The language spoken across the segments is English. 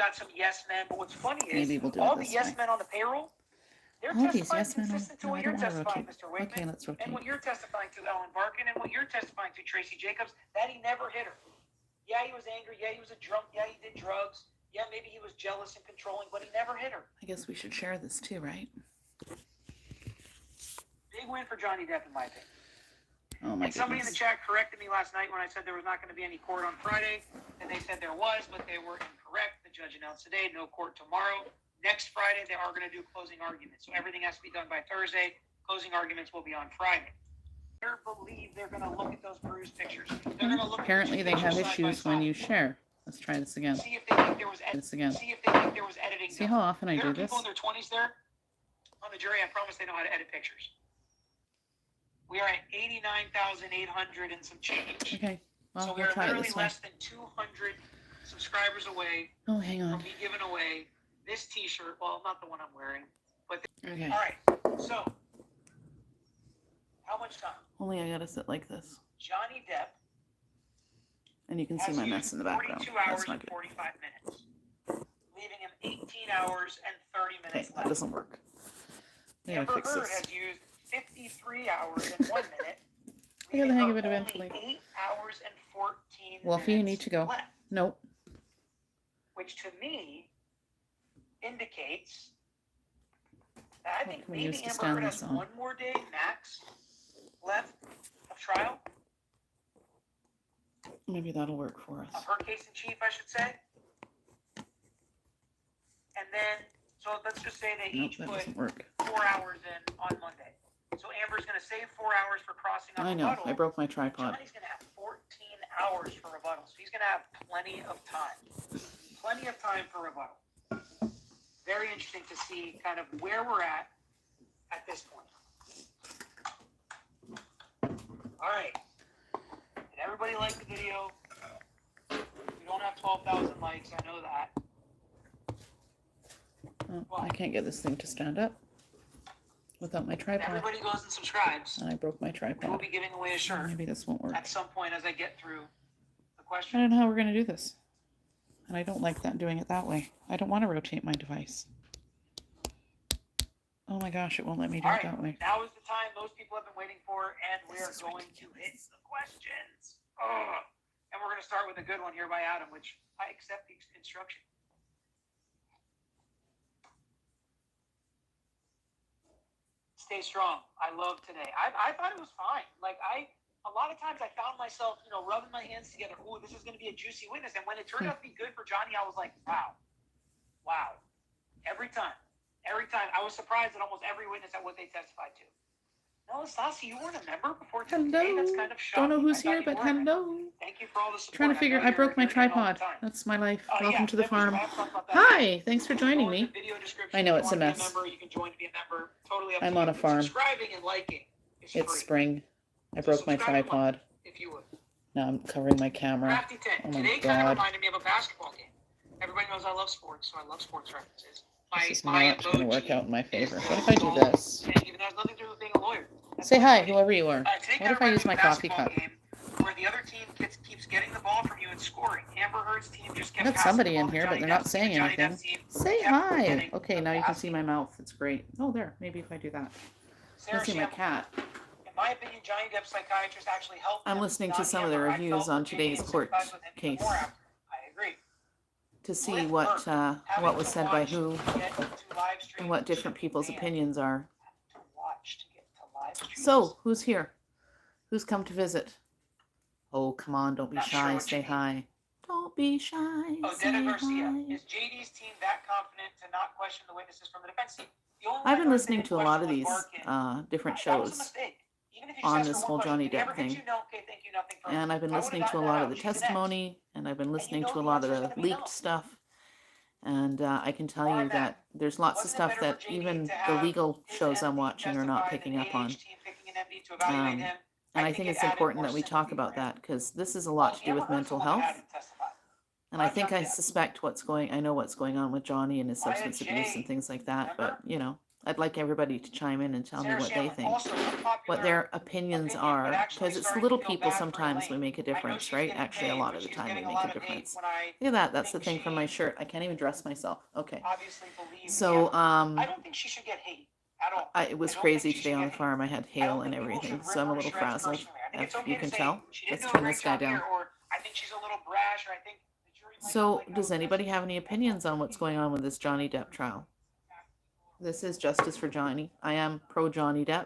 got some yes men, but what's funny is Maybe we'll do all it the this yes way. men on the payroll, they're All these testifying yes men on. consistent to No, what I you're don't want to testifying, rotate. Mr. Wakeman. Okay, let's rotate. And what you're testifying to, Ellen Barkin, and what you're testifying to, Tracy Jacobs, that he never hit her. Yeah, he was angry. Yeah, he was a drunk. Yeah, he did drugs. Yeah, maybe he was jealous and controlling, but he never hit her. I guess we should share this too, right? Big win for Johnny Depp, in my opinion. Oh my And somebody in the goodness. chat corrected me last night when I said there was not going to be any court on Friday, and they said there was, but they were incorrect. The judge announced today, no court tomorrow. Next Friday, they are going to do closing arguments. So everything has to be done by Thursday. Closing arguments will be on Friday. I believe they're going to look at those bruised pictures. They're going to look Apparently at they have issues when side. you share. Let's try this again. See if they think there was This again. See if they think there was editing. See how often I there do are this? people in their 20s there on the jury. I promise they know how to edit pictures. We are at 89,800 and some change. Okay. Well, So we we'll are try it literally this way. less than 200 subscribers away Oh, hang from on. me giving away this T-shirt. Well, not the one I'm wearing, but Okay. all right. So, how much time? Only I gotta sit like this. Johnny Depp And you can see has my used mess in the background. 42 hours That's not and good. 45 minutes, leaving him 18 hours and 30 Okay, minutes that left. doesn't work. I gotta Amber fix Heard this. has used 53 hours and 1 minute. I got the hang of leaving it her eventually. only 8 hours and 14 Wolfie, you need minutes to go. left, Nope. which to me indicates that I think can we maybe use to Amber stand Heard this has on? one more day max left of trial, Maybe that'll work for us. of her case in chief, I should say. And then, so let's just say they Nope, each that put doesn't work. 4 hours in on Monday. So Amber's going to save 4 hours for crossing on I know. rebuttal. I broke my tripod. Johnny's going to have 14 hours for rebuttal, so he's going to have plenty of time. Plenty of time for rebuttal. Very interesting to see kind of where we're at this point. All right. Did everybody like the video? We don't have 12,000 likes, I know that. Oh, I can't get this thing to stand up without my tripod. Everybody goes and subscribes. And I broke my We'll tripod. be giving away a shirt Maybe this won't work. at some point as I get through the I question. don't know how we're going to do this. And I don't like that doing it that way. I don't want to rotate my device. Oh my gosh, it won't let me do All it right, that way. now is the time most people have been waiting for, and we are This is going to hit ridiculous. the questions. Ugh. And we're going to start with a good one here by Adam, which I accept the instruction. Stay strong. I love today. I thought it was fine. Like a lot of times I found myself, rubbing my hands together. Oh, this is going to be a juicy witness. And when it turned out to be good for Johnny, I was like, wow. Every time. I was surprised at almost every witness at what they testified to. No, Stassi, you weren't a member before today. Hello. That's kind of shocking. Don't know who's I thought here, you but were a member. hello. Thank you for all the support. Trying to figure. I broke my you're here all the tripod. time. That's my life. Yeah, Welcome to the members, farm. I have to talk about that. Hi. Thanks for joining Go in me. the video description. I know If it's you a wanna be mess. member, you can join to be a member. Totally up I'm to on you. a farm. Subscribing and liking is It's free, spring. I So broke my subscribe and like. tripod. if you would. Now I'm covering my camera. Crafty 10. Oh my Today kind of God. reminded me of a basketball game. Everybody knows I love sports, so I love sports references. This is not going to work out in my favor. is What if I do this? And even though it has nothing to do with being a lawyer. That's Say what hi, it is. whoever you are. Today What kind if of I reminds use me my of a coffee basketball cup? game where the other team keeps getting the ball from you and scoring. Amber Heard's team just kept I got passing somebody the in ball to here, but Johnny they're not Depp's saying team, and Johnny anything. Depp's team Say kept hi. getting Okay, the now you can see basket. my mouth. It's great. Oh, there. Maybe if I do that. Sarah Let's see my Shamble. cat. In my opinion, Johnny Depp's psychiatrist actually helped I'm him, listening not to some of the Amber. I reviews felt on for Jamie today's and court sympathized with him even case more after. I agree. to see With what Burke, having what was to said by watch who to get to live streams and what different should be people's banned. opinions are. To watch to get to live streams. So, who's here? Who's come to visit? Oh, come on, don't be Not sure shy. what you Say mean. hi. Don't be shy. Say Odetta Garcia, hi. is JD's team that confident to not question the witnesses from the defense team? The only I've one been I listening didn't to a lot of question these was Barkin. different That was a shows. mistake. Even if you on just ask this her whole one Johnny question, Depp did he ever hit thing. you? No, okay, thank you, nothing from And I've been I would've listening to a gotten lot that of the out. She's an ex. testimony, and I've been listening know to a the lot of answer's the gonna be no. leaked stuff. And I can tell All you right, Matt. that there's lots of Wasn't it stuff better that for JD even to the have legal his shows I'm MD watching are not testify picking than up the on. AH team picking an MD to evaluate him? And I think it it's added important more that we sympathy talk for about him. that because this is a lot to do with Amber Heard's the mental one that health. had him testify. And I Not think Johnny I Depp. suspect I know what's going on with Johnny and his Maya substance abuse J. and things like that. But, Remember? I'd like everybody to chime in and tell me Sarah what they Sandlin, think, also unpopular what their opinions opinion, but are, actually because it's starting little to feel people bad for sometimes we Elaine. make a I know difference, she's right? getting Actually, a paid, lot but of the she's time we getting a make a lot of hate difference. when I Look at that. That's the think thing from my she shirt. I can't even dress myself. Okay. obviously believes. So, I don't think she should get hate at all. it was I don't think crazy she today should on get the hate. farm. I had I hail don't and think people should everything, rip so I'm a her to little shreds frazzled. personally. I think If it's okay you to can say tell, she didn't let's do a turn great this guy job here, down. or I think she's a little brash, or I think the jury might not So, like how does anybody have any opinions on what's going on with this Johnny Depp trial? This is justice for Johnny. I am pro Johnny Depp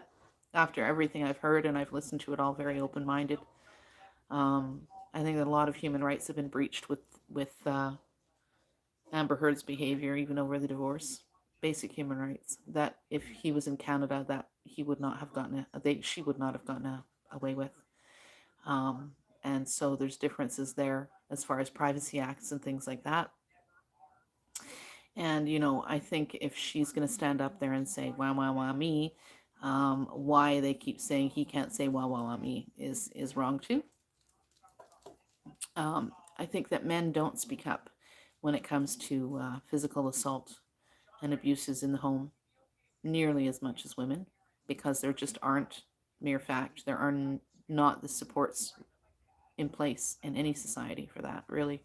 after everything I've heard, and I've listened to it all very open-minded. I think that a lot of human rights have been breached with Amber Heard's behavior, even over the divorce. Basic human rights. That if he was in Canada, that he would not have gotten she would not have gotten away with. And so there's differences there as far as privacy acts and things like that. And, I think if she's going to stand up there and say, wah, wah, wah, me, why they keep saying he can't say wah, wah, wah, me is wrong too. I think that men don't speak up when it comes to physical assault and abuses in the home nearly as much as women, because there just aren't, mere fact, there are not the supports in place in any society for that, really.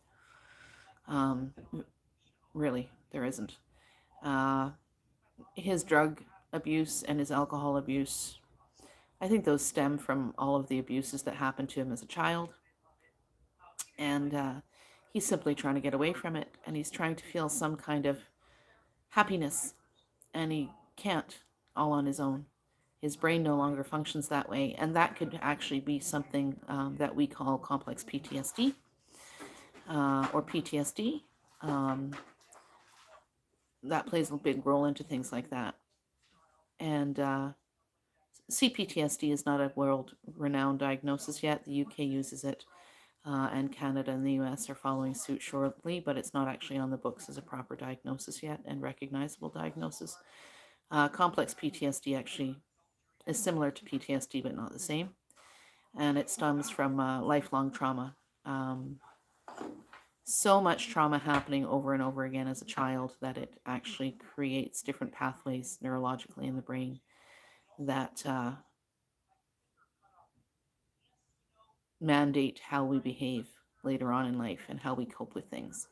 Really, there isn't. His drug abuse and his alcohol abuse, I think those stem from all of the abuses that happened to him as a child. And he's simply trying to get away from it, and he's trying to feel some kind of happiness, and he can't all on his own. His brain no longer functions that way, and that could actually be something that we call complex PTSD or PTSD. That plays a big role into things like that. And CPTSD is not a world-renowned diagnosis yet. The UK uses it, and Canada and the US are following suit shortly, but it's not actually on the books as a proper diagnosis yet and recognizable diagnosis. Complex PTSD actually is similar to PTSD, but not the same. And it stems from lifelong trauma. So much trauma happening over and over again as a child that it actually creates different pathways neurologically in the brain that mandate how we behave later on in life and how we cope with things.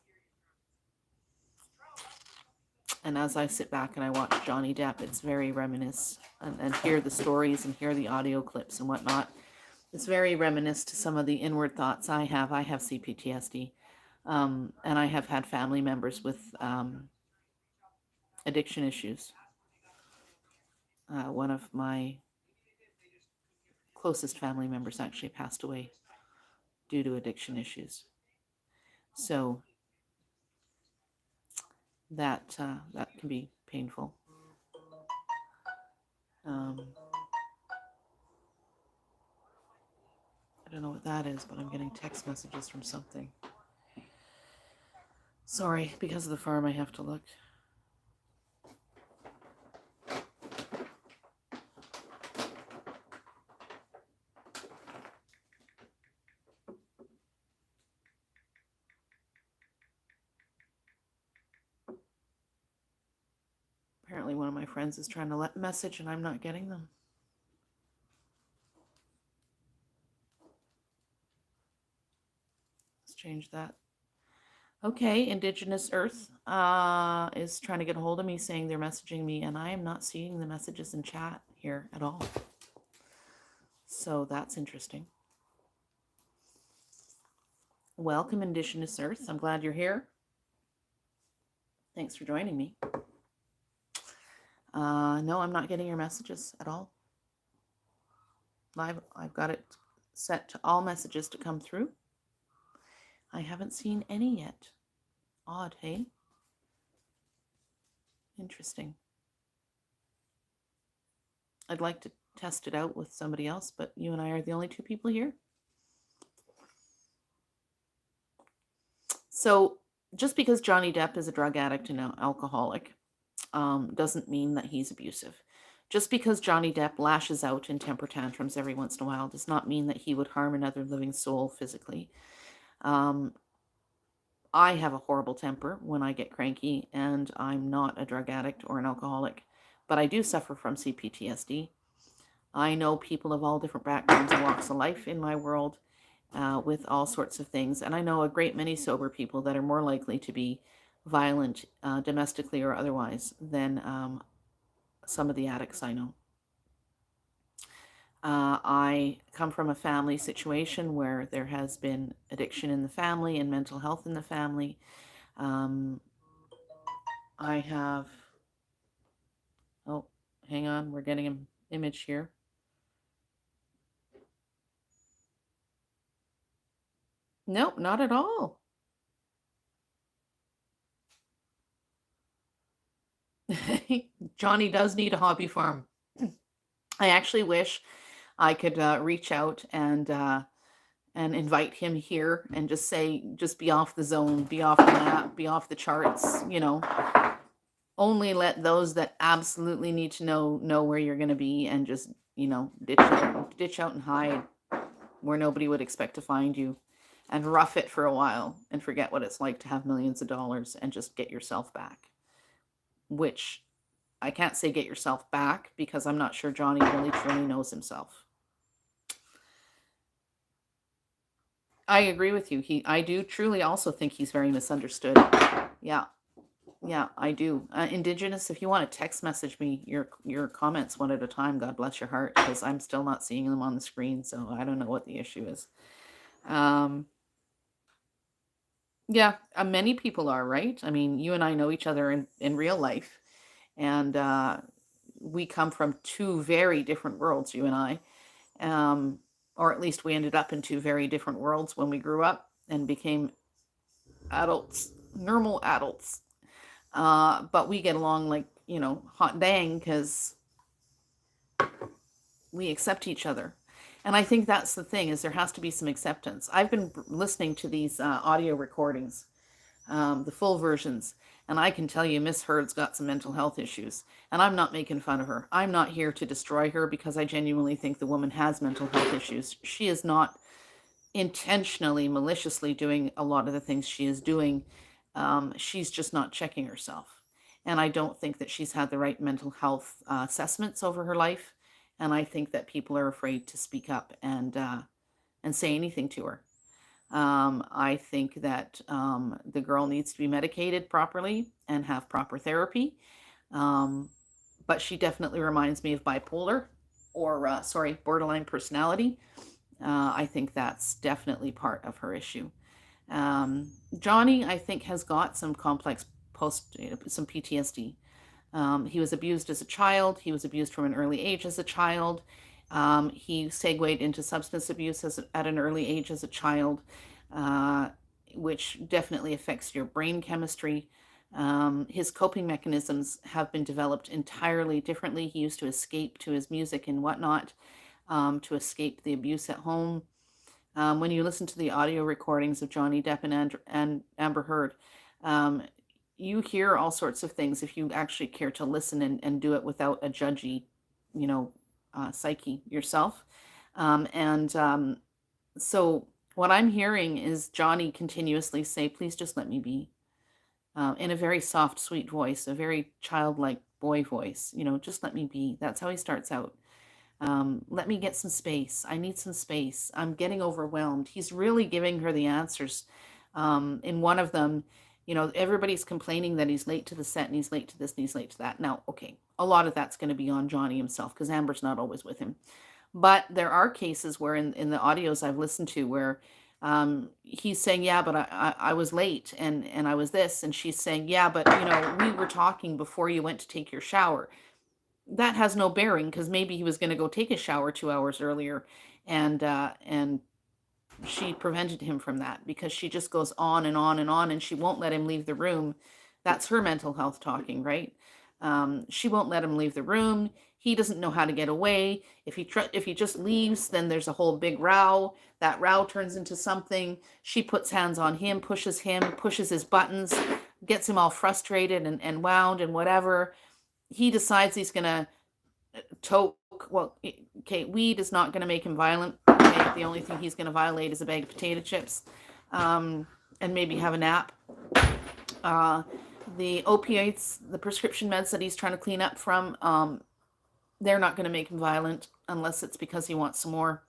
And as I sit back and I watch Johnny Depp, it's very reminiscent, and hear the stories and hear the audio clips and whatnot. It's very reminiscent to some of the inward thoughts I have. I have CPTSD, and I have had family members with addiction issues. One of my closest family members actually passed away due to addiction issues. So that can be painful. I don't know what that is, but I'm getting text messages from something. Sorry, because of the farm, I have to look. Apparently one of my friends is trying to message and I'm not getting them. Let's change that. Okay, Indigenous Earth is trying to get a hold of me, saying they're messaging me, and I am not seeing the messages in chat here at all. So that's interesting. Welcome, Indigenous Earth. I'm glad you're here. Thanks for joining me. No, I'm not getting your messages at all. I've got it set to all messages to come through. I haven't seen any yet. Odd, hey? Interesting. I'd like to test it out with somebody else, but you and I are the only two people here. So just because Johnny Depp is a drug addict and an alcoholic doesn't mean that he's abusive. Just because Johnny Depp lashes out in temper tantrums every once in a while does not mean that he would harm another living soul physically. I have a horrible temper when I get cranky, and I'm not a drug addict or an alcoholic, but I do suffer from CPTSD. I know people of all different backgrounds and walks of life in my world with all sorts of things. And I know a great many sober people that are more likely to be violent domestically or otherwise than some of the addicts I know. I come from a family situation where there has been addiction in the family and mental health in the family. I have, oh, hang on, we're getting an image here. Nope, not at all. Johnny does need a hobby farm. I actually wish I could reach out and invite him here and just say, just be off the zone, be off the map, be off the charts, you know. Only let those that absolutely need to know where you're going to be, and just, you know, ditch out and hide where nobody would expect to find you, and rough it for a while and forget what it's like to have millions of dollars and just get yourself back. Which I can't say get yourself back, because I'm not sure Johnny really truly knows himself. I agree with you. I do truly also think he's very misunderstood. Yeah, I do. Indigenous, if you want to text message me your comments one at a time, God bless your heart, because I'm still not seeing them on the screen, so I don't know what the issue is. Yeah, many people are, right? I mean, you and I know each other in real life, and we come from two very different worlds, you and I. Or at least we ended up in two very different worlds when we grew up and became adults, normal adults. But we get along like, you know, hot dang, because we accept each other. And I think that's the thing, is there has to be some acceptance. I've been listening to these audio recordings, the full versions, and I can tell you Miss Heard's got some mental health issues. And I'm not making fun of her. I'm not here to destroy her, because I genuinely think the woman has mental health issues. She is not intentionally, maliciously doing a lot of the things she is doing. She's just not checking herself. And I don't think that she's had the right mental health assessments over her life. And I think that people are afraid to speak up and say anything to her. I think that the girl needs to be medicated properly and have proper therapy. But she definitely reminds me of bipolar, or borderline personality. I think that's definitely part of her issue. Johnny, I think, has got some complex some PTSD. He was abused as a child. He was abused from an early age as a child. He segued into substance abuse at an early age as a child, which definitely affects your brain chemistry. His coping mechanisms have been developed entirely differently. He used to escape to his music and whatnot, to escape the abuse at home. When you listen to the audio recordings of Johnny Depp and Amber Heard, you hear all sorts of things if you actually care to listen and do it without a judgy, you know, psyche yourself. So what I'm hearing is Johnny continuously say, please just let me be, in a very soft, sweet voice, a very childlike boy voice, you know, just let me be. That's how he starts out. Let me get some space. I need some space. I'm getting overwhelmed. He's really giving her the answers. In one of them, you know, everybody's complaining that he's late to the set and he's late to this and he's late to that. Now, okay, a lot of that's going to be on Johnny himself, because Amber's not always with him. But there are cases where in the audios I've listened to where he's saying, yeah, but I was late and I was this. And she's saying, yeah, but, you know, we were talking before you went to take your shower. That has no bearing, because maybe he was going to go take a shower 2 hours earlier, and she prevented him from that, because she just goes on and on and on, and she won't let him leave the room. That's her mental health talking, right? She won't let him leave the room. He doesn't know how to get away. If he just leaves, then there's a whole big row. That row turns into something. She puts hands on him, pushes his buttons, gets him all frustrated and wound and whatever. He decides he's going to toke. Well, okay, weed is not going to make him violent. Okay, the only thing he's going to violate is a bag of potato chips, and maybe have a nap. The opiates, the prescription meds that he's trying to clean up from, they're not going to make him violent unless it's because he wants some more.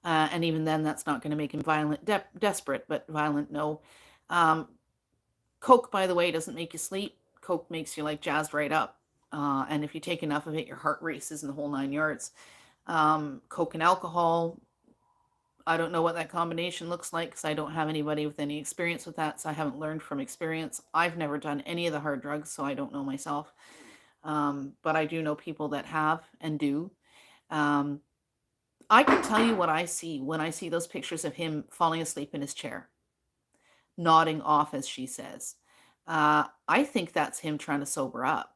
And even then, that's not going to make him violent, desperate, but violent, no. Um, Coke, by the way, doesn't make you sleep. Coke makes you like jazzed right up. And if you take enough of it, your heart races in the whole 9 yards. Coke and alcohol, I don't know what that combination looks like because I don't have anybody with any experience with that. So I haven't learned from experience. I've never done any of the hard drugs, so I don't know myself. But I do know people that have and do. Um, I can tell you what I see when I see those pictures of him falling asleep in his chair, nodding off, as she says. I think that's him trying to sober up.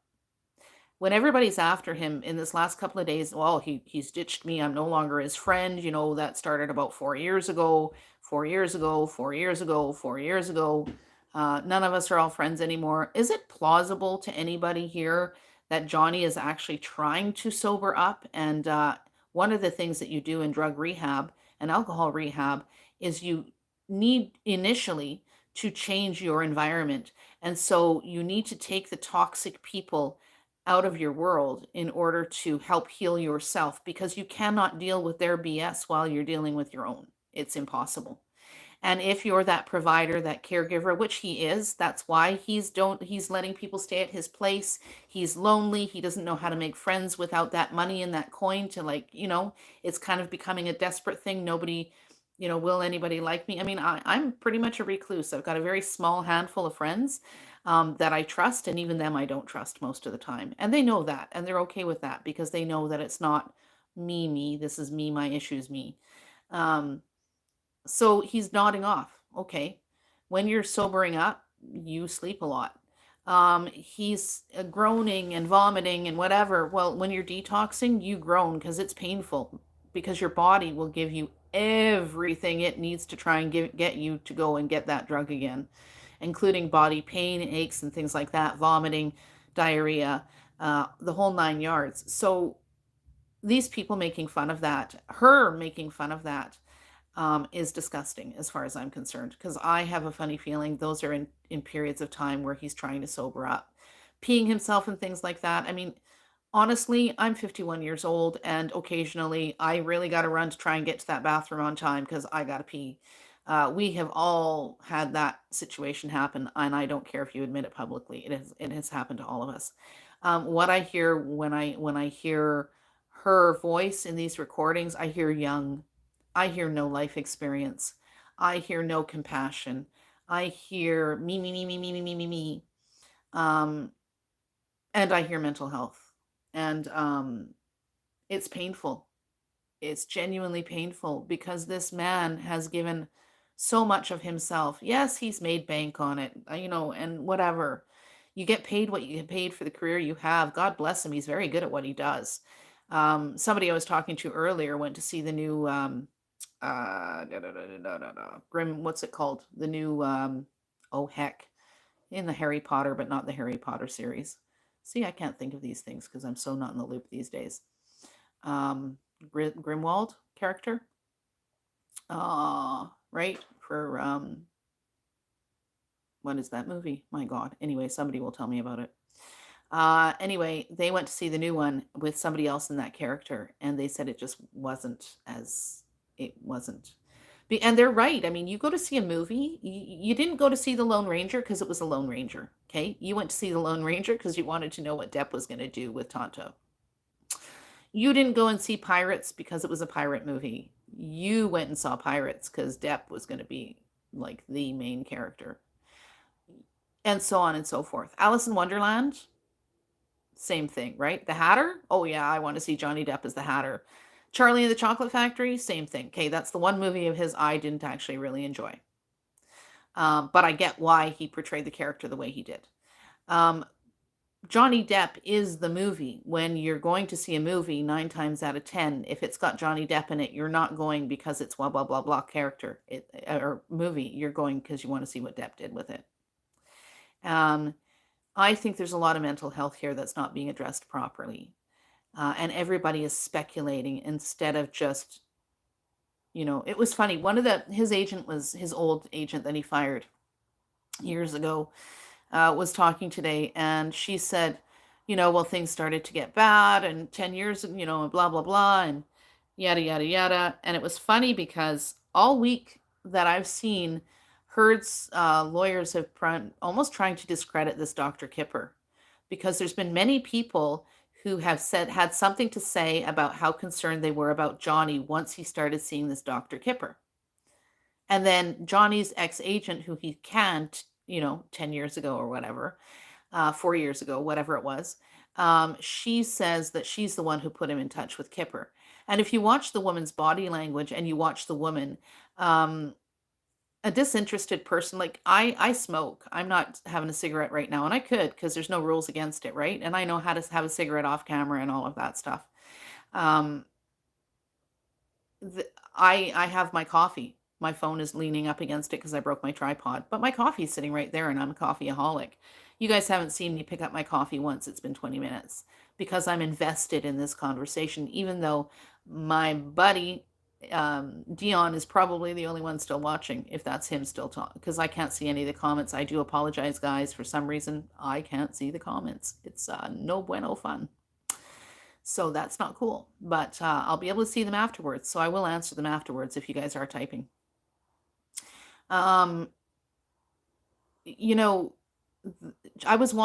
When everybody's after him in this last couple of days, well, he's ditched me. I'm no longer his friend. You know, that started about 4 years ago, 4 years ago, 4 years ago, 4 years ago. None of us are all friends anymore. Is it plausible to anybody here that Johnny is actually trying to sober up? And one of the things that you do in drug rehab and alcohol rehab is you need initially to change your environment. And so you need to take the toxic people out of your world in order to help heal yourself because you cannot deal with their BS while you're dealing with your own. It's impossible. And if you're that provider, that caregiver, which he is, that's why he's letting people stay at his place. He's lonely. He doesn't know how to make friends without that money and that coin to, like, it's kind of becoming a desperate thing. Nobody, will anybody like me? I mean, I'm pretty much a recluse. I've got a very small handful of friends that I trust, and even them I don't trust most of the time. And they know that, and they're okay with that because they know that it's not me. This is me, my issues, me. Um, so he's nodding off. Okay. When you're sobering up, you sleep a lot. He's groaning and vomiting and whatever. Well, when you're detoxing, you groan because it's painful, because your body will give you everything it needs to try and get you to go and get that drug again, including body pain, aches, and things like that, vomiting, diarrhea, the whole 9 yards. So these people making fun of that, her making fun of that, is disgusting as far as I'm concerned, because I have a funny feeling those are in periods of time where he's trying to sober up, peeing himself and things like that. I mean, honestly, I'm 51 years old, and occasionally I really got to run to try and get to that bathroom on time because I got to pee. We have all had that situation happen, and I don't care if you admit it publicly. It has happened to all of us. What I hear when I hear her voice in these recordings, I hear young. I hear no life experience. I hear no compassion. I hear me, me, me, me, me, me, me, me, me. Um, and I hear mental health. And it's painful. It's genuinely painful because this man has given so much of himself. Yes, he's made bank on it, and whatever. You get paid what you get paid for the career you have. God bless him. He's very good at what he does. Somebody I was talking to earlier went to see the new Grim, what's it called? The new oh heck, in the Harry Potter, but not the Harry Potter series. See, I can't think of these things because I'm so not in the loop these days. Grimwald character, right? For what is that movie? My God. Anyway, somebody will tell me about it. Anyway, they went to see the new one with somebody else in that character, and they said it wasn't. And they're right. I mean, you go to see a movie, you didn't go to see The Lone Ranger because it was a Lone Ranger. Okay. You went to see The Lone Ranger because you wanted to know what Depp was going to do with Tonto. You didn't go and see Pirates because it was a pirate movie. You went and saw Pirates because Depp was going to be like the main character, and so on and so forth. Alice in Wonderland, same thing, right? The Hatter? Oh, yeah, I want to see Johnny Depp as the Hatter. Charlie and the Chocolate Factory, same thing. Okay, that's the one movie of his I didn't actually really enjoy. But I get why he portrayed the character the way he did. Johnny Depp is the movie. When you're going to see a movie, 9 times out of 10, if it's got Johnny Depp in it, you're not going because it's blah, blah, blah, blah character or movie. You're going because you want to see what Depp did with it. I think there's a lot of mental health here that's not being addressed properly. And everybody is speculating instead of just, it was funny. His agent was his old agent that he fired years ago. was talking today, and she said, well, things started to get bad, and 10 years, and blah, blah, blah, and yada, yada, yada. And it was funny because all week that I've seen Heard's lawyers have almost trying to discredit this Dr. Kipper, because there's been many people who have had something to say about how concerned they were about Johnny once he started seeing this Dr. Kipper. And then Johnny's ex-agent, who he canned, 10 years ago or whatever, 4 years ago, whatever it was, she says that she's the one who put him in touch with Kipper. And if you watch the woman's body language and you watch the woman, um, a disinterested person, like I smoke. I'm not having a cigarette right now, and I could because there's no rules against it, right? And I know how to have a cigarette off camera and all of that stuff. Um, I have my coffee. My phone is leaning up against it because I broke my tripod, but my coffee's sitting right there, and I'm a coffeeaholic. You guys haven't seen me pick up my coffee once. It's been 20 minutes because I'm invested in this conversation, even though my buddy Dion is probably the only one still watching, if that's him still talking, because I can't see any of the comments. I do apologize, guys. For some reason, I can't see the comments. It's no bueno fun. So that's not cool, but I'll be able to see them afterwards. So I will answer them afterwards if you guys are typing. Um, you know, I've been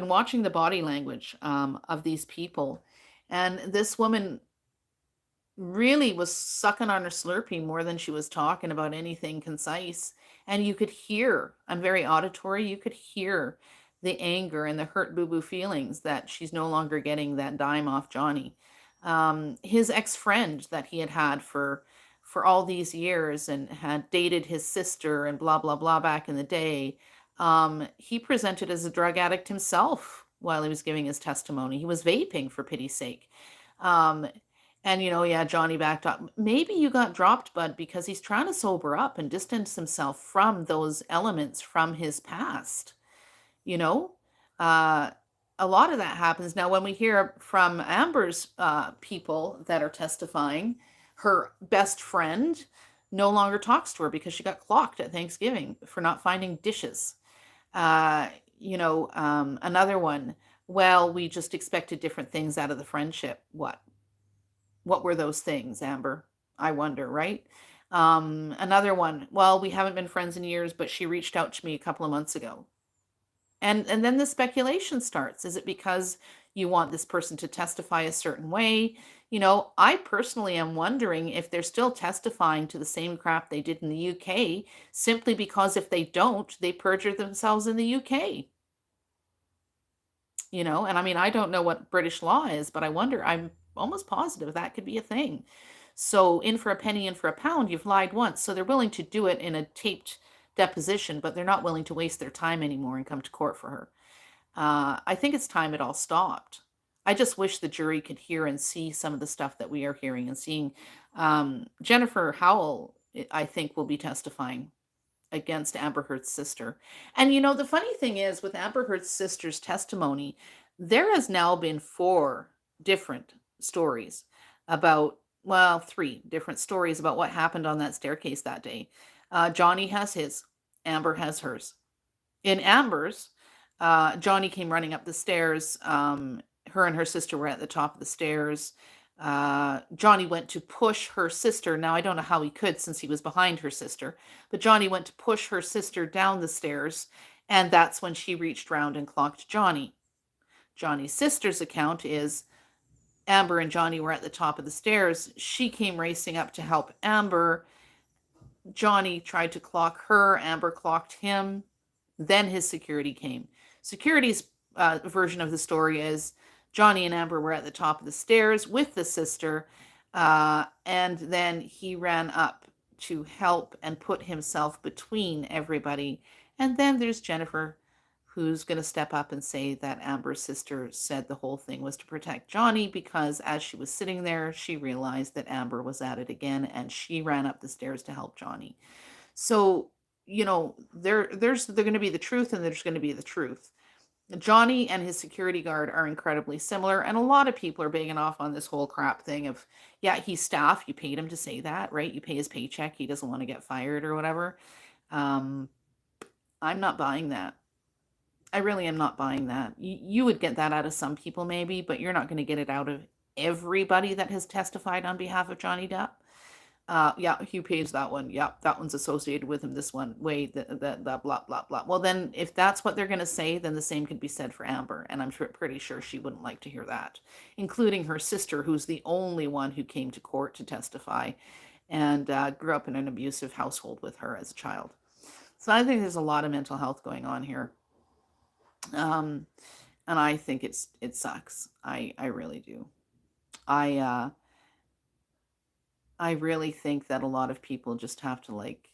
watching the body language of these people, and this woman really was sucking on her Slurpee more than she was talking about anything concise. And you could hear, I'm very auditory, you could hear the anger and the hurt boo boo feelings that she's no longer getting that dime off Johnny. His ex-friend that he had had for all these years and had dated his sister and blah blah blah back in the day. He presented as a drug addict himself while he was giving his testimony. He was vaping, for pity's sake. Um, and yeah, Johnny backed up. Maybe you got dropped, bud, because he's trying to sober up and distance himself from those elements from his past. You know, uh, a lot of that happens now when we hear from Amber's people that are testifying. Her best friend no longer talks to her because she got clocked at Thanksgiving for not finding dishes. Another one. Well, we just expected different things out of the friendship. What were those things, Amber? I wonder, right? Another one. Well, we haven't been friends in years, but she reached out to me a couple of months ago. And then the speculation starts. Is it because you want this person to testify a certain way? I personally am wondering if they're still testifying to the same crap they did in the UK, simply because if they don't, they perjure themselves in the UK. And I mean, I don't know what British law is, but I wonder, I'm almost positive that could be a thing. So in for a penny, in for a pound, you've lied once. So they're willing to do it in a taped deposition, but they're not willing to waste their time anymore and come to court for her. I think it's time it all stopped. I just wish the jury could hear and see some of the stuff that we are hearing and seeing. Jennifer Howell, I think, will be testifying against Amber Heard's sister. And the funny thing is, with Amber Heard's sister's testimony, there has now been 4 different stories about, well, 3 different stories about what happened on that staircase that day. Johnny has his, Amber has hers. In Amber's, Johnny came running up the stairs. Her and her sister were at the top of the stairs. Johnny went to push her sister. Now, I don't know how he could since he was behind her sister, but Johnny went to push her sister down the stairs, and that's when she reached round and clocked Johnny. Johnny's sister's account is Amber and Johnny were at the top of the stairs. She came racing up to help Amber. Johnny tried to clock her. Amber clocked him. Then his security came. Security's version of the story is Johnny and Amber were at the top of the stairs with the sister, and then he ran up to help and put himself between everybody. And then there's Jennifer, who's going to step up and say that Amber's sister said the whole thing was to protect Johnny, because as she was sitting there, she realized that Amber was at it again, and she ran up the stairs to help Johnny. So, there's going to be the truth, and there's going to be the truth. Johnny and his security guard are incredibly similar, and a lot of people are banging off on this whole crap thing of, yeah, he's staff, you paid him to say that, right? You pay his paycheck, he doesn't want to get fired or whatever. I'm not buying that. I really am not buying that. You would get that out of some people maybe, but you're not going to get it out of everybody that has testified on behalf of Johnny Depp. Yeah, Hugh pays that one. Yeah, that one's associated with him this one way, the blah, blah, blah. Well, then if that's what they're going to say, then the same could be said for Amber. And I'm pretty sure she wouldn't like to hear that, including her sister, who's the only one who came to court to testify and grew up in an abusive household with her as a child. So I think there's a lot of mental health going on here. And I think it sucks. I really do. I really think that a lot of people just have to like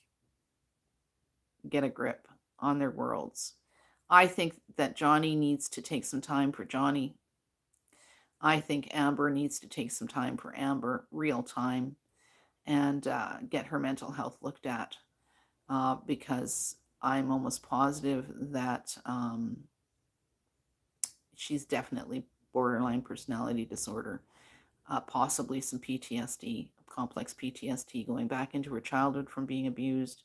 get a grip on their worlds. I think that Johnny needs to take some time for Johnny. I think Amber needs to take some time for Amber, real time, and get her mental health looked at, because I'm almost positive that she's definitely borderline personality disorder, possibly some PTSD, complex PTSD going back into her childhood from being abused.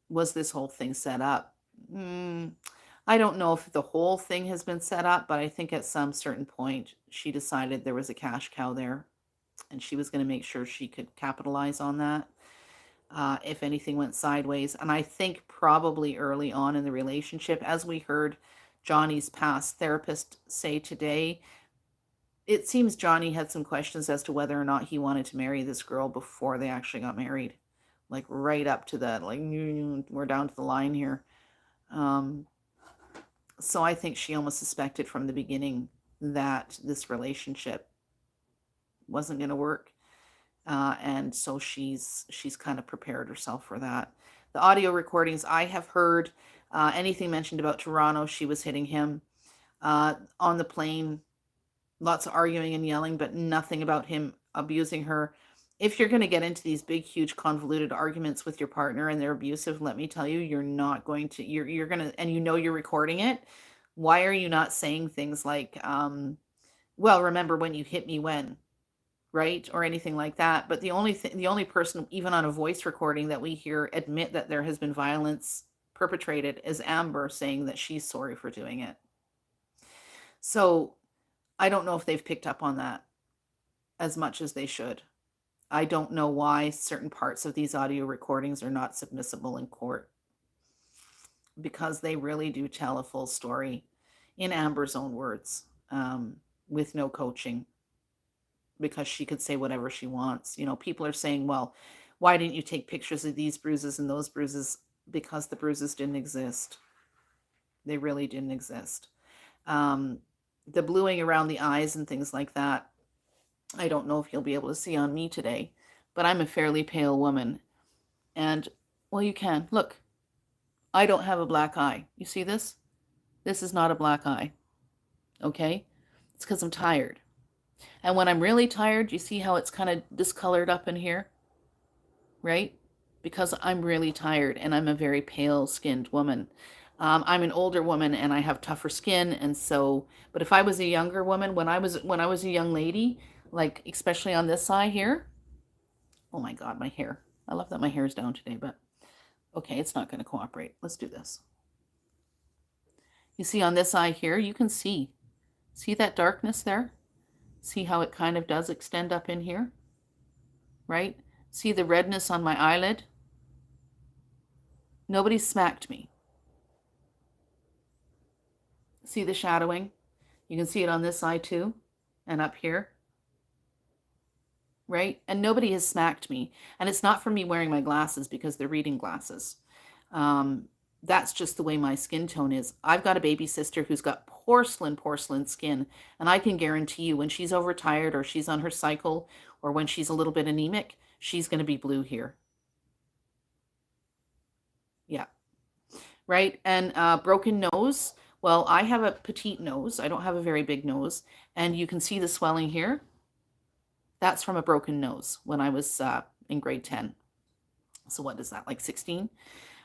Was this whole thing set up? I don't know if the whole thing has been set up, but I think at some certain point she decided there was a cash cow there and she was going to make sure she could capitalize on that if anything went sideways. And I think probably early on in the relationship, as we heard Johnny's past therapist say today, it seems Johnny had some questions as to whether or not he wanted to marry this girl before they actually got married. Like right up to that, like we're down to the line here. So I think she almost suspected from the beginning that this relationship wasn't going to work. And so she's kind of prepared herself for that. The audio recordings I have heard, anything mentioned about Toronto, she was hitting him on the plane, lots of arguing and yelling, but nothing about him abusing her. If you're going to get into these big, huge, convoluted arguments with your partner and they're abusive, let me tell you, you're not going to, you're going to, and you know you're recording it. Why are you not saying things like, well, remember when you hit me when, right? Or anything like that. But the only person, even on a voice recording that we hear admit that there has been violence perpetrated is Amber saying that she's sorry for doing it. So I don't know if they've picked up on that as much as they should. I don't know why certain parts of these audio recordings are not submissible in court, because they really do tell a full story in Amber's own words, with no coaching, because she could say whatever she wants. You know, people are saying, well, why didn't you take pictures of these bruises and those bruises? Because the bruises didn't exist. They really didn't exist. The bluing around the eyes and things like that, I don't know if you'll be able to see on me today, but I'm a fairly pale woman. And, well, you can. Look, I don't have a black eye. You see this? This is not a black eye. Okay? It's because I'm tired. And when I'm really tired, you see how it's kind of discolored up in here? Right? Because I'm really tired and I'm a very pale-skinned woman. I'm an older woman and I have tougher skin, and so, but if I was a younger woman, when I was a young lady, like especially on this side here, oh my God, my hair. I love that my hair is down today, but okay, it's not going to cooperate. Let's do this. You see on this eye here, you can see that darkness there? See how it kind of does extend up in here, right? See the redness on my eyelid? Nobody smacked me. See the shadowing? You can see it on this side too, and up here, right? And nobody has smacked me. And it's not from me wearing my glasses, because they're reading glasses. That's just the way my skin tone is. I've got a baby sister who's got porcelain skin, and I can guarantee you when she's overtired or she's on her cycle or when she's a little bit anemic, she's going to be blue here. Yeah. Right? And broken nose. Well, I have a petite nose. I don't have a very big nose. And you can see the swelling here. That's from a broken nose when I was in grade 10. So what is that, like 16?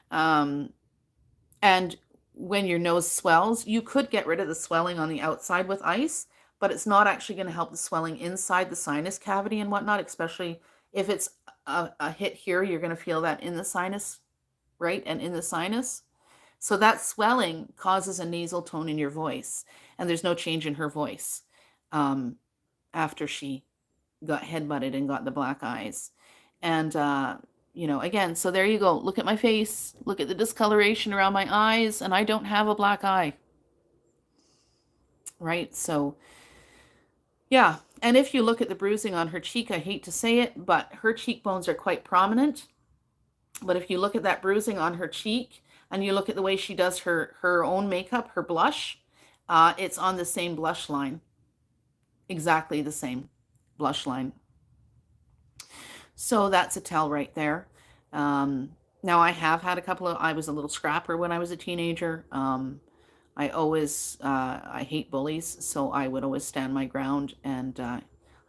And when your nose swells, you could get rid of the swelling on the outside with ice, but it's not actually going to help the swelling inside the sinus cavity and whatnot, especially if it's a hit here, you're going to feel that in the sinus, right? And in the sinus. So that swelling causes a nasal tone in your voice, and there's no change in her voice um, after she got headbutted and got the black eyes. And, again, so there you go. Look at my face, look at the discoloration around my eyes, and I don't have a black eye. Right? So, yeah. And if you look at the bruising on her cheek, I hate to say it, but her cheekbones are quite prominent. But if you look at that bruising on her cheek and you look at the way she does her own makeup, her blush, it's on the same blush line. Exactly the same blush line. So that's a tell right there. Now I have had I was a little scrapper when I was a teenager. I hate bullies, so I would always stand my ground, and I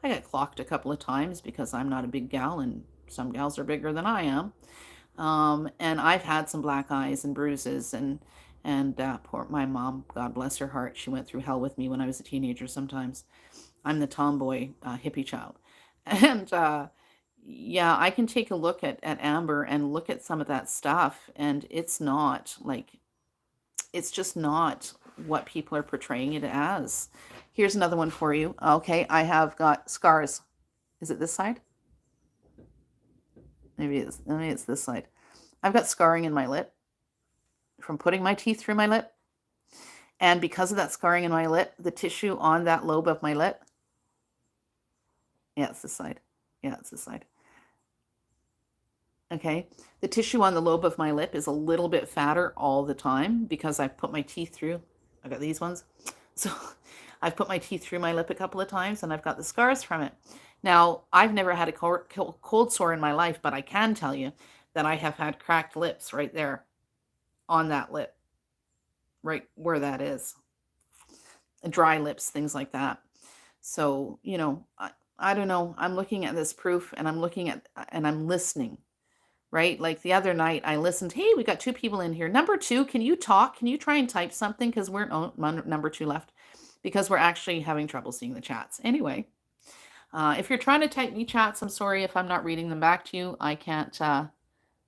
got clocked a couple of times because I'm not a big gal and some gals are bigger than I am. And I've had some black eyes and bruises, and poor my mom, God bless her heart, she went through hell with me when I was a teenager sometimes. I'm the tomboy hippie child. And yeah, I can take a look at Amber and look at some of that stuff, and it's just not what people are portraying it as. Here's another one for you. Okay, I have got scars. Is it this side? Maybe it's this side. I've got scarring in my lip from putting my teeth through my lip. And because of that scarring in my lip, the tissue on that lobe of my lip, yeah, it's this side. Yeah, it's this side. Okay, the tissue on the lobe of my lip is a little bit fatter all the time because I've put my teeth through. I got these ones. So I've put my teeth through my lip a couple of times and I've got the scars from it. Now, I've never had a cold sore in my life, but I can tell you that I have had cracked lips right there on that lip, right where that is. Dry lips, things like that. So, I don't know. I'm looking at this proof and I'm listening, right? Like the other night I listened, hey, we got 2 people in here. Number 2, can you talk? Can you try and type something? Because we're number 2 left because we're actually having trouble seeing the chats. Anyway, if you're trying to type me chats, I'm sorry if I'm not reading them back to you. I can't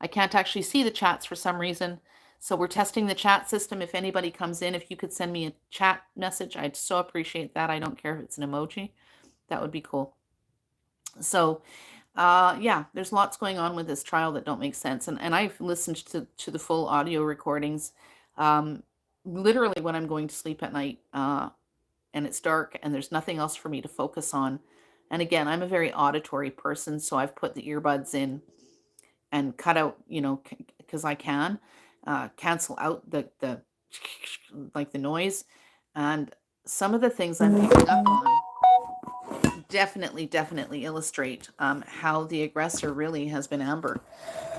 actually see the chats for some reason. So we're testing the chat system. If anybody comes in, if you could send me a chat message, I'd so appreciate that. I don't care if it's an emoji. That would be cool. So, yeah, there's lots going on with this trial that don't make sense. And I've listened to the full audio recordings literally when I'm going to sleep at night and it's dark and there's nothing else for me to focus on. And again, I'm a very auditory person, so I've put the earbuds in and cut out, because I can cancel out the like the noise. And some of the things I'm picking up on definitely illustrate how the aggressor really has been Amber,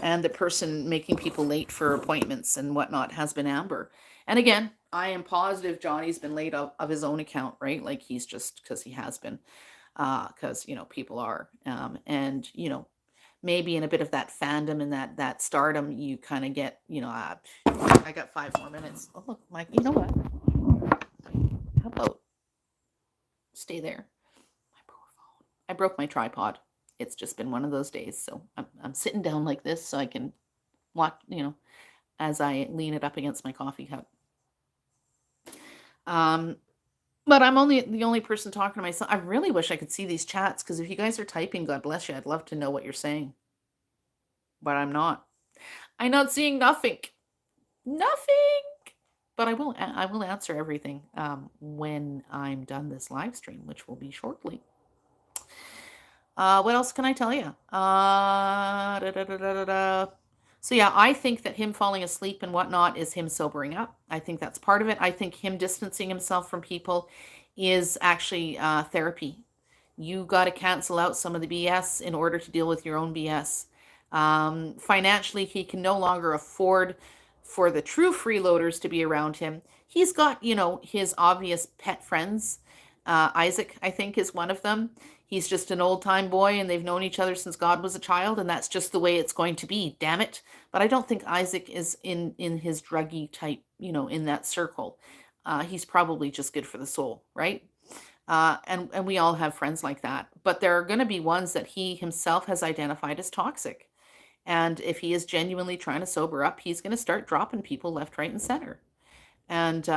and the person making people late for appointments and whatnot has been Amber. And again, I am positive Johnny's been late of his own account, right? Like he's just because he has been, because people are, and maybe in a bit of that fandom and that stardom, you kind of get, I got 5 more minutes. Oh look, Mike, you know what? How about stay there? I broke my tripod. It's just been one of those days. So I'm sitting down like this so I can watch, as I lean it up against my coffee cup. But I'm the only person talking to myself. I really wish I could see these chats, because if you guys are typing, God bless you. I'd love to know what you're saying. But I'm not. I'm not seeing nothing. Nothing. But I will answer everything when I'm done this live stream, which will be shortly. What else can I tell you? So yeah, I think that him falling asleep and whatnot is him sobering up. I think that's part of it. I think him distancing himself from people is actually therapy. You got to cancel out some of the BS in order to deal with your own BS. Financially, he can no longer afford for the true freeloaders to be around him. He's got, his obvious pet friends. Isaac, I think, is one of them. He's just an old-time boy, and they've known each other since God was a child, and that's just the way it's going to be, damn it. But I don't think Isaac is in his druggy type, in that circle. He's probably just good for the soul, right? And we all have friends like that. But there are going to be ones that he himself has identified as toxic. And if he is genuinely trying to sober up, he's going to start dropping people left, right, and center, and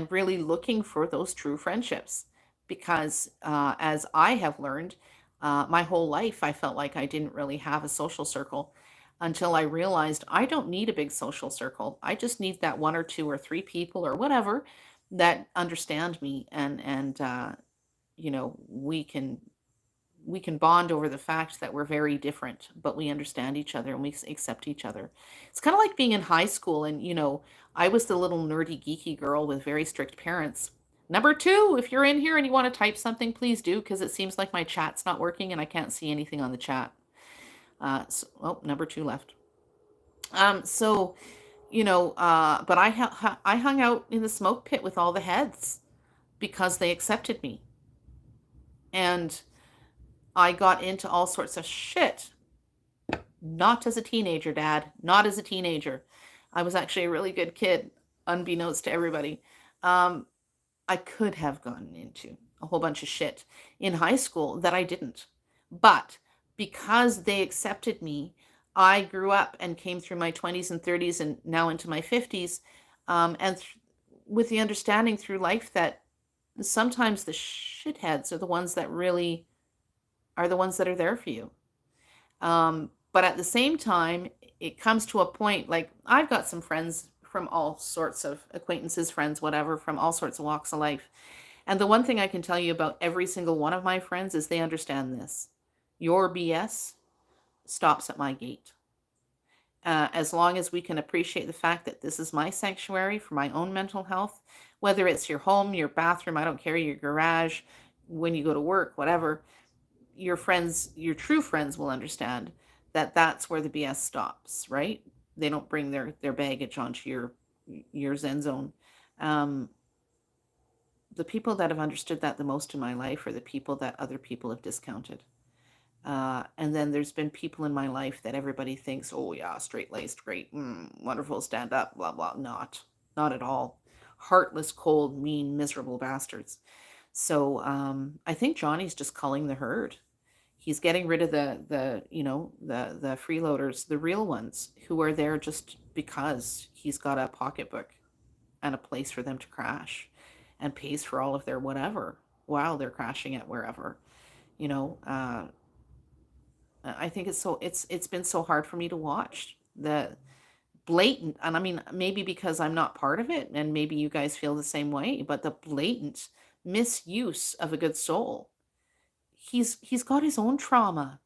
really looking for those true friendships. Because as I have learned, my whole life, I felt like I didn't really have a social circle until I realized I don't need a big social circle. I just need that one or two or three people or whatever that understand me, and we can bond over the fact that we're very different, but we understand each other and accept each other. It's kind of like being in high school, and I was the little nerdy, geeky girl with very strict parents. Number two, if you're in here and you want to type something, please do, because it seems like my chat's not working and I can't see anything on the chat. Number two left. But I hung out in the smoke pit with all the heads because they accepted me. And I got into all sorts of shit. Not as a teenager, Dad. Not as a teenager. I was actually a really good kid, unbeknownst to everybody. I could have gotten into a whole bunch of shit in high school that I didn't. But because they accepted me, I grew up and came through my 20s and 30s and now into my 50s, with the understanding through life that sometimes the shitheads are the ones that really are the ones that are there for you. But at the same time, it comes to a point, like I've got some friends from all sorts of acquaintances, friends, whatever, from all sorts of walks of life. And the one thing I can tell you about every single one of my friends is they understand this. Your BS stops at my gate. As long as we can appreciate the fact that this is my sanctuary for my own mental health, whether it's your home, your bathroom, I don't care, your garage, when you go to work, whatever, your friends, your true friends will understand that that's where the BS stops, right? They don't bring their baggage onto your Zen zone. The people that have understood that the most in my life are the people that other people have discounted. And then there's been people in my life that everybody thinks, oh yeah, straight-laced, great, wonderful, stand up, blah, blah. Not at all. Heartless, cold, mean, miserable bastards. So I think Johnny's just culling the herd. He's getting rid of the freeloaders, the real ones who are there just because he's got a pocketbook and a place for them to crash and pays for all of their whatever while they're crashing at wherever. I think it's been so hard for me to watch the blatant, and I mean, maybe because I'm not part of it, and maybe you guys feel the same way, but the blatant misuse of a good soul. He's got his own trauma.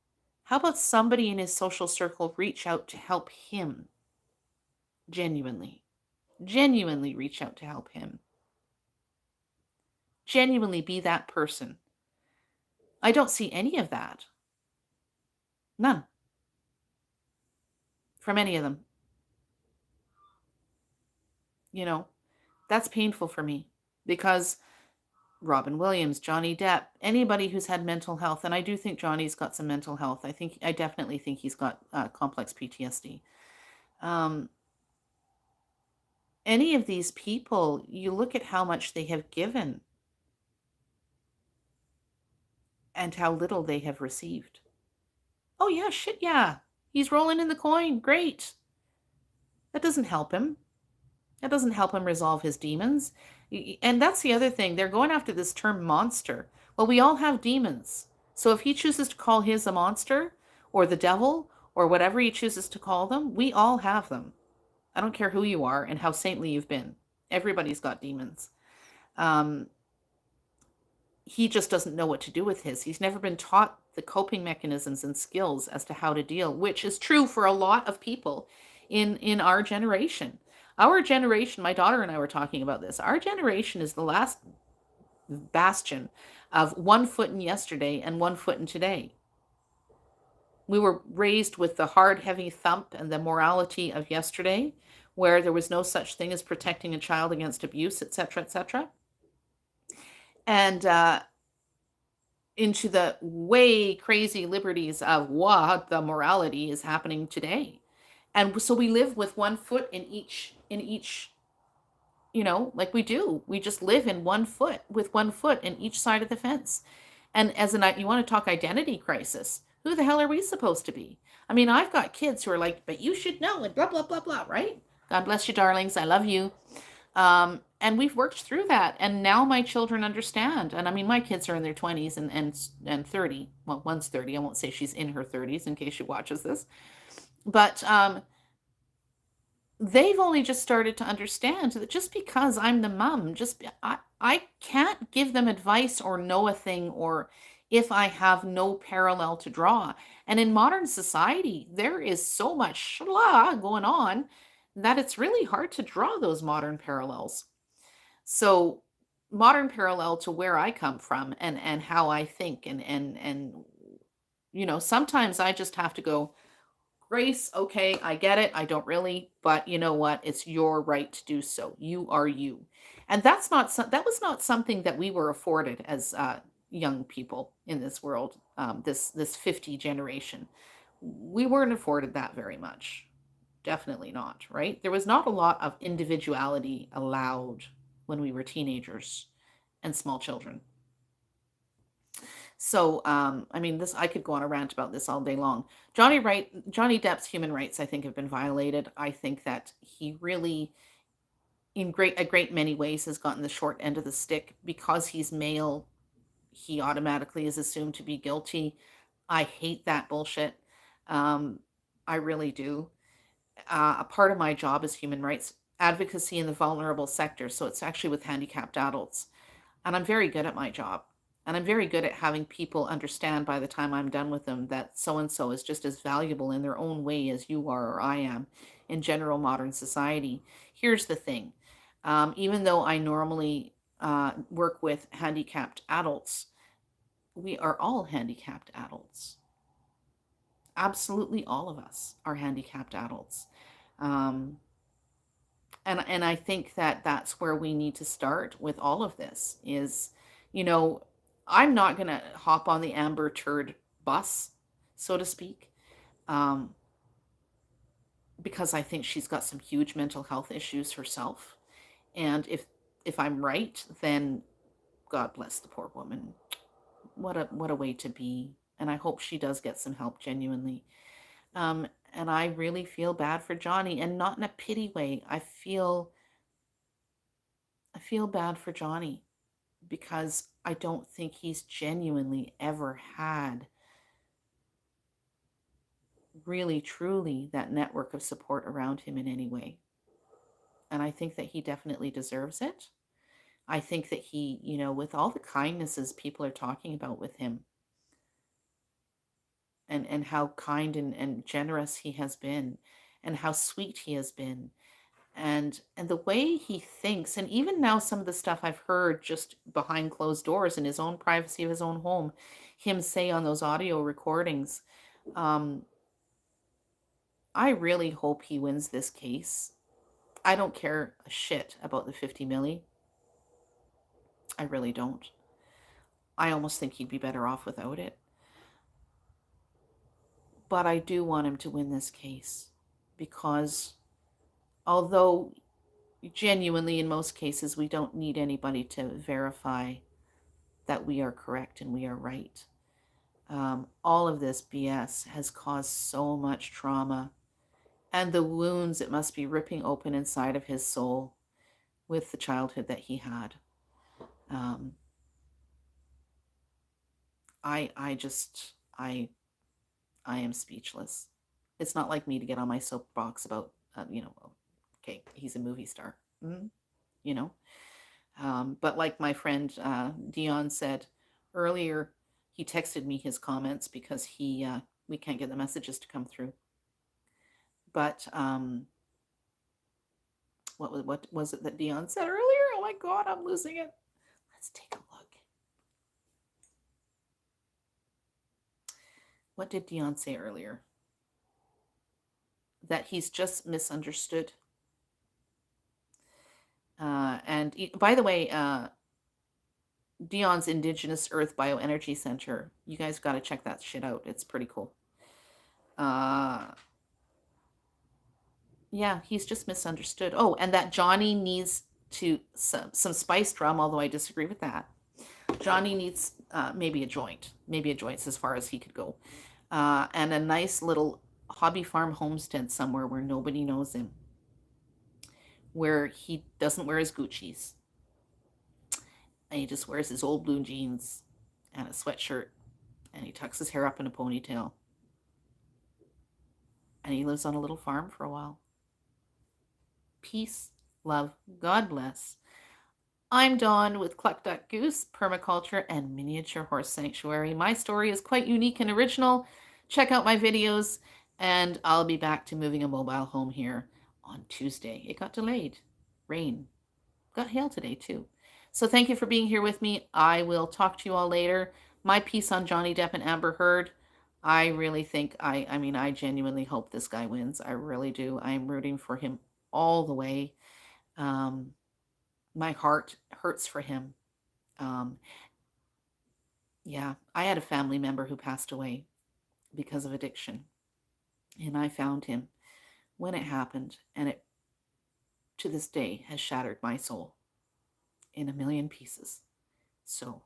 How about somebody in his social circle reach out to help him? Genuinely reach out to help him. Genuinely be that person. I don't see any of that. None. From any of them. That's painful for me because Robin Williams, Johnny Depp, anybody who's had mental health, and I do think Johnny's got some mental health. I definitely think he's got complex PTSD. Any of these people, you look at how much they have given and how little they have received. Oh yeah, shit yeah. He's rolling in the coin. Great. That doesn't help him. That doesn't help him resolve his demons. And that's the other thing. They're going after this term monster. Well, we all have demons. So if he chooses to call his a monster or the devil or whatever he chooses to call them, we all have them. I don't care who you are and how saintly you've been. Everybody's got demons. He just doesn't know what to do with his. He's never been taught the coping mechanisms and skills as to how to deal, which is true for a lot of people in our generation. Our generation, my daughter and I were talking about this, our generation is the last bastion of 1 foot in yesterday and 1 foot in today. We were raised with the hard, heavy thump and the morality of yesterday, where there was no such thing as protecting a child against abuse, etc., etc. And into the way crazy liberties of what the morality is happening today. And so we live with 1 foot in each, like we do. We just live in 1 foot with 1 foot in each side of the fence. And you want to talk identity crisis. Who the hell are we supposed to be? I mean, I've got kids who are like, but you should know, and blah, blah, blah, blah, right? God bless you, darlings. I love you. And we've worked through that. And now my children understand. And I mean, my kids are in their 20s and 30. Well, one's 30. I won't say she's in her 30s in case she watches this. But they've only just started to understand that just because I'm the mom, I can't give them advice or know a thing, or if I have no parallel to draw. And in modern society, there is so much schla going on that it's really hard to draw those modern parallels. So modern parallel to where I come from and how I think and sometimes I just have to go, Grace, okay, I get it. I don't really, but you know what? It's your right to do so. You are you. And that was not something that we were afforded as young people in this world, this 50 generation. We weren't afforded that very much. Definitely not, right? There was not a lot of individuality allowed when we were teenagers and small children. So, I mean, I could go on a rant about this all day long. Johnny Depp's human rights, I think, have been violated. I think that he really, in a great many ways, has gotten the short end of the stick because he's male. He automatically is assumed to be guilty. I hate that bullshit. I really do. A part of my job is human rights advocacy in the vulnerable sector. So it's actually with handicapped adults. And I'm very good at my job. And I'm very good at having people understand by the time I'm done with them that so and so is just as valuable in their own way as you are or I am in general modern society. Here's the thing. Even though I normally work with handicapped adults, we are all handicapped adults. Absolutely all of us are handicapped adults. Um, and I think that that's where we need to start with all of this is, you know, I'm not going to hop on the Amber Turd bus, so to speak, um, because I think she's got some huge mental health issues herself. And if I'm right, then God bless the poor woman. What a way to be. And I hope she does get some help genuinely. And I really feel bad for Johnny, and not in a pity way. I feel bad for Johnny because I don't think he's genuinely ever had really truly that network of support around him in any way. And I think that he definitely deserves it. I think that he, with all the kindnesses people are talking about with him and how kind and generous he has been and how sweet he has been and the way he thinks, and even now some of the stuff I've heard just behind closed doors in his own privacy of his own home, him say on those audio recordings, um, I really hope he wins this case. I don't care a shit about the 50 milli. I really don't. I almost think he'd be better off without it. But I do want him to win this case because although genuinely in most cases we don't need anybody to verify that we are correct and we are right, all of this BS has caused so much trauma and the wounds it must be ripping open inside of his soul with the childhood that he had. I am speechless. It's not like me to get on my soapbox about, okay, he's a movie star, but like my friend Dion said earlier, he texted me his comments because we can't get the messages to come through. But what was it that Dion said earlier? Oh my God, I'm losing it. Let's take a look. What did Dion say earlier? That he's just misunderstood. By the way, Dion's Indigenous Earth Bioenergy Center, you guys got to check that shit out. It's pretty cool. Yeah, he's just misunderstood. Oh, and that Johnny needs some spiced rum, although I disagree with that. Johnny needs maybe a joint. Maybe a joint's as far as he could go. and a nice little hobby farm homestead somewhere where nobody knows him, where he doesn't wear his Gucci's and he just wears his old blue jeans and a sweatshirt and he tucks his hair up in a ponytail and he lives on a little farm for a while. Peace, love, God bless. I'm Dawn with Cluck Duck Goose, Permaculture and Miniature Horse Sanctuary. My story is quite unique and original. Check out my videos, and I'll be back to moving a mobile home here on Tuesday. It got delayed. Rain. Got hail today, too. So thank you for being here with me. I will talk to you all later. My piece on Johnny Depp and Amber Heard, I really think, I genuinely hope this guy wins. I really do. I'm rooting for him all the way. My heart hurts for him. Yeah, I had a family member who passed away because of addiction, and I found him when it happened, and it, to this day, has shattered my soul in a million pieces. So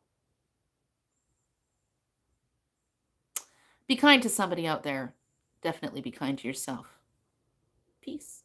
be kind to somebody out there. Definitely be kind to yourself. Peace.